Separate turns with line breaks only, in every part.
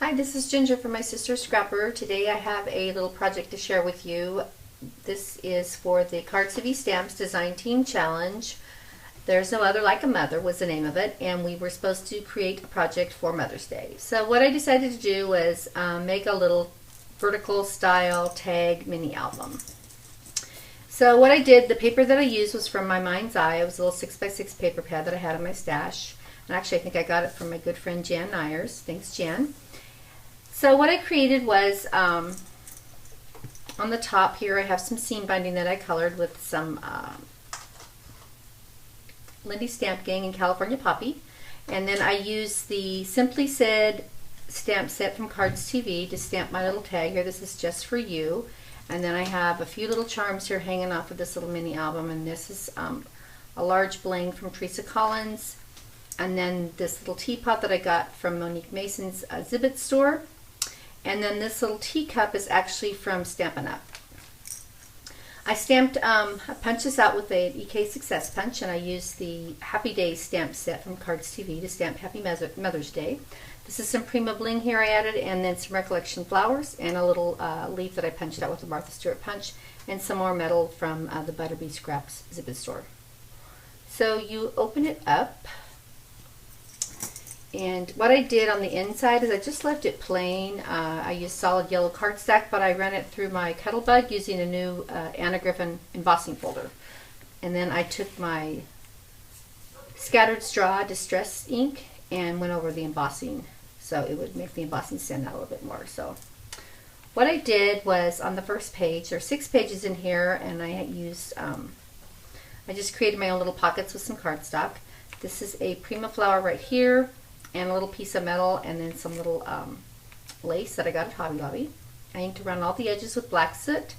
Hi, this is Ginger from my sister Scrapper. Today I have a little project to share with you. This is for the CardzTv Stamps Design Team Challenge. There's No Other Like a Mother was the name of it, and we were supposed to create a project for Mother's Day. So what I decided to do was make a little vertical style tag mini album. So what I did, the paper that I used was from my Mind's Eye. It was a little 6x6 paper pad that I had in my stash. And actually I think I got it from my good friend Jan Nyers. Thanks, Jan. So what I created was, on the top here I have some seam binding that I colored with some Lindy Stamp Gang and California Poppy. And then I used the Simply Said stamp set from CardzTv to stamp my little tag here. This is just for you. And then I have a few little charms here hanging off of this little mini album. And this is a large bling from Teresa Collins. And then this little teapot that I got from Monique Mason's Zibbet store. And then this little teacup is actually from Stampin' Up. I stamped, I punched this out with an EK Success punch, and I used the Happy Days stamp set from CardzTv to stamp Happy Mother's Day. This is some Prima Bling here I added, and then some Recollection flowers, and a little leaf that I punched out with a Martha Stewart punch, and some more metal from the Butterbee Scraps Zibbet store. So you open it up. And what I did on the inside is I just left it plain. I used solid yellow cardstock, but I ran it through my Cuttlebug using a new Anna Griffin embossing folder. And then I took my Scattered Straw Distress ink and went over the embossing so it would make the embossing stand out a little bit more. So what I did was on the first page, there are 6 pages in here, and I used, I just created my own little pockets with some cardstock. This is a Prima flower right here, and a little piece of metal, and then some little lace that I got at Hobby Lobby. I inked around all the edges with black soot,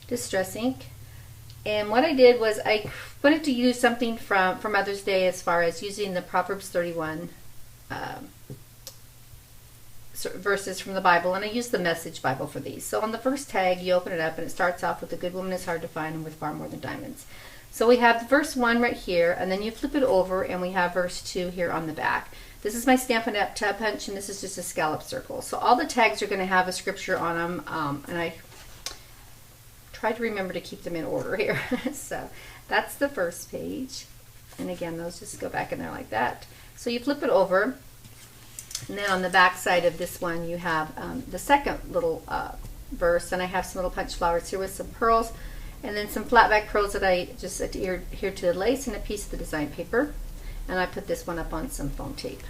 distress ink. And what I did was I wanted to use something for Mother's Day as far as using the Proverbs 31 verses from the Bible, and I used the Message Bible for these. So on the first tag, you open it up, and it starts off with "A good woman is hard to find and worth far more than diamonds." So we have verse 1 right here, and then you flip it over, and we have verse 2 here on the back. This is my Stampin' Up! Tab punch, and this is just a scallop circle. So all the tags are going to have a scripture on them, and I tried to remember to keep them in order here. So that's the first page. And again, those just go back in there like that. So you flip it over, and then on the back side of this one, you have the second little verse, and I have some little punch flowers here with some pearls, and then some flat back pearls that I just adhered here to the lace, and a piece of the design paper. And I put this one up on some foam tape.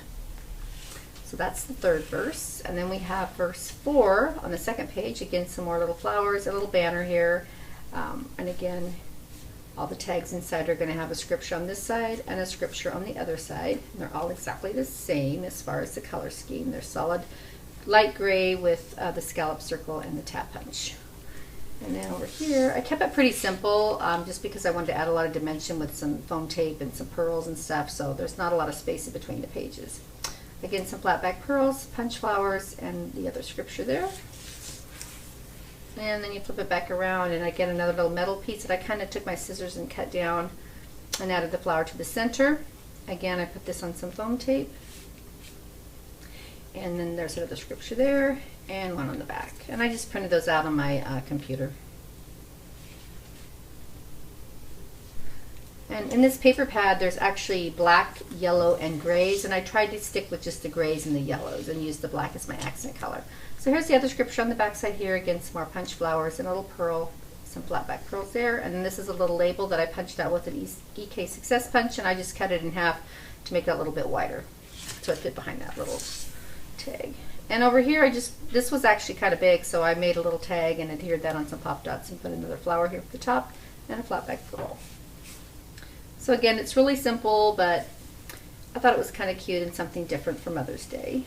So that's the third verse. And then we have verse 4 on the second page. Again, some more little flowers, a little banner here. And again, all the tags inside are going to have a scripture on this side and a scripture on the other side. And they're all exactly the same as far as the color scheme. They're solid light gray with the scallop circle and the tab punch. And then over here, I kept it pretty simple just because I wanted to add a lot of dimension with some foam tape and some pearls and stuff, so there's not a lot of space in between the pages. Again, some flat back pearls, punch flowers, and the other scripture there. And then you flip it back around, and I get another little metal piece that I kind of took my scissors and cut down and added the flower to the center. Again, I put this on some foam tape. And then there's another scripture there, and one on the back. And I just printed those out on my computer. And in this paper pad, there's actually black, yellow, and grays, and I tried to stick with just the grays and the yellows and use the black as my accent color. So here's the other scripture on the back side here. Again, some more punch flowers and a little pearl, some flat back pearls there. And then this is a little label that I punched out with an EK Success punch, and I just cut it in half to make it a little bit wider, so it fit behind that little tag. And over here, this was actually kind of big, so I made a little tag and adhered that on some pop dots and put another flower here at the top and a flat back pearl. So again, it's really simple, but I thought it was kind of cute and something different for Mother's Day.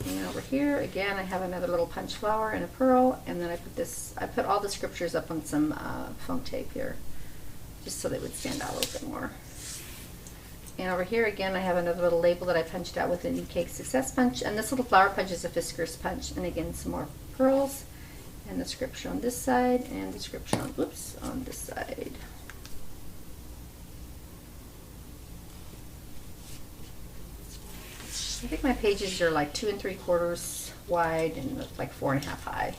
And over here, again, I have another little punch flower and a pearl, and then I put all the scriptures up on some foam tape here, just so they would stand out a little bit more. And over here again, I have another little label that I punched out with an EK Success punch, and this little flower punch is a Fiskars punch, and again some more pearls, and the scripture on this side, and the scripture on, on this side. think my pages are like 2 3/4 wide and like 4.5 high.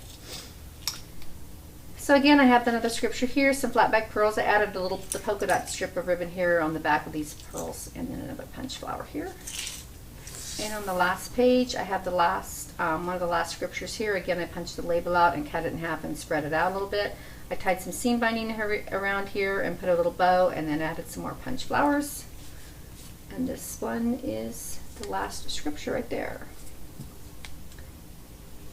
So again, I have another scripture here, some flat back pearls. I added the polka dot strip of ribbon here on the back of these pearls, and then another punch flower here. And on the last page, I have the last one of the last scriptures here. Again, I punched the label out and cut it in half and spread it out a little bit. I tied some seam binding around here and put a little bow, and then added some more punch flowers. And this one is the last scripture right there.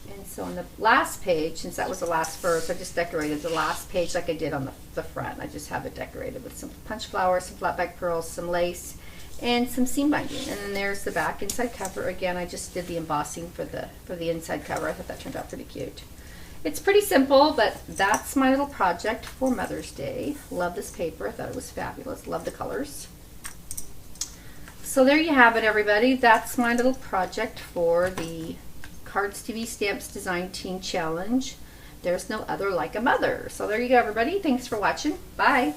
And so on the last page, since that was the last verse, I just decorated the last page like I did on the front. I just have it decorated with some punch flowers, some flat back pearls, some lace, and some seam binding. And then there's the back inside cover. Again, I just did the embossing for the inside cover. I thought that turned out pretty cute. It's pretty simple, but that's my little project for Mother's Day. Love this paper. I thought it was fabulous. Love the colors. So there you have it, everybody. That's my little project for the CardzTv Stamps Design Teen Challenge. There's no other like a mother. So there you go, everybody. Thanks for watching. Bye.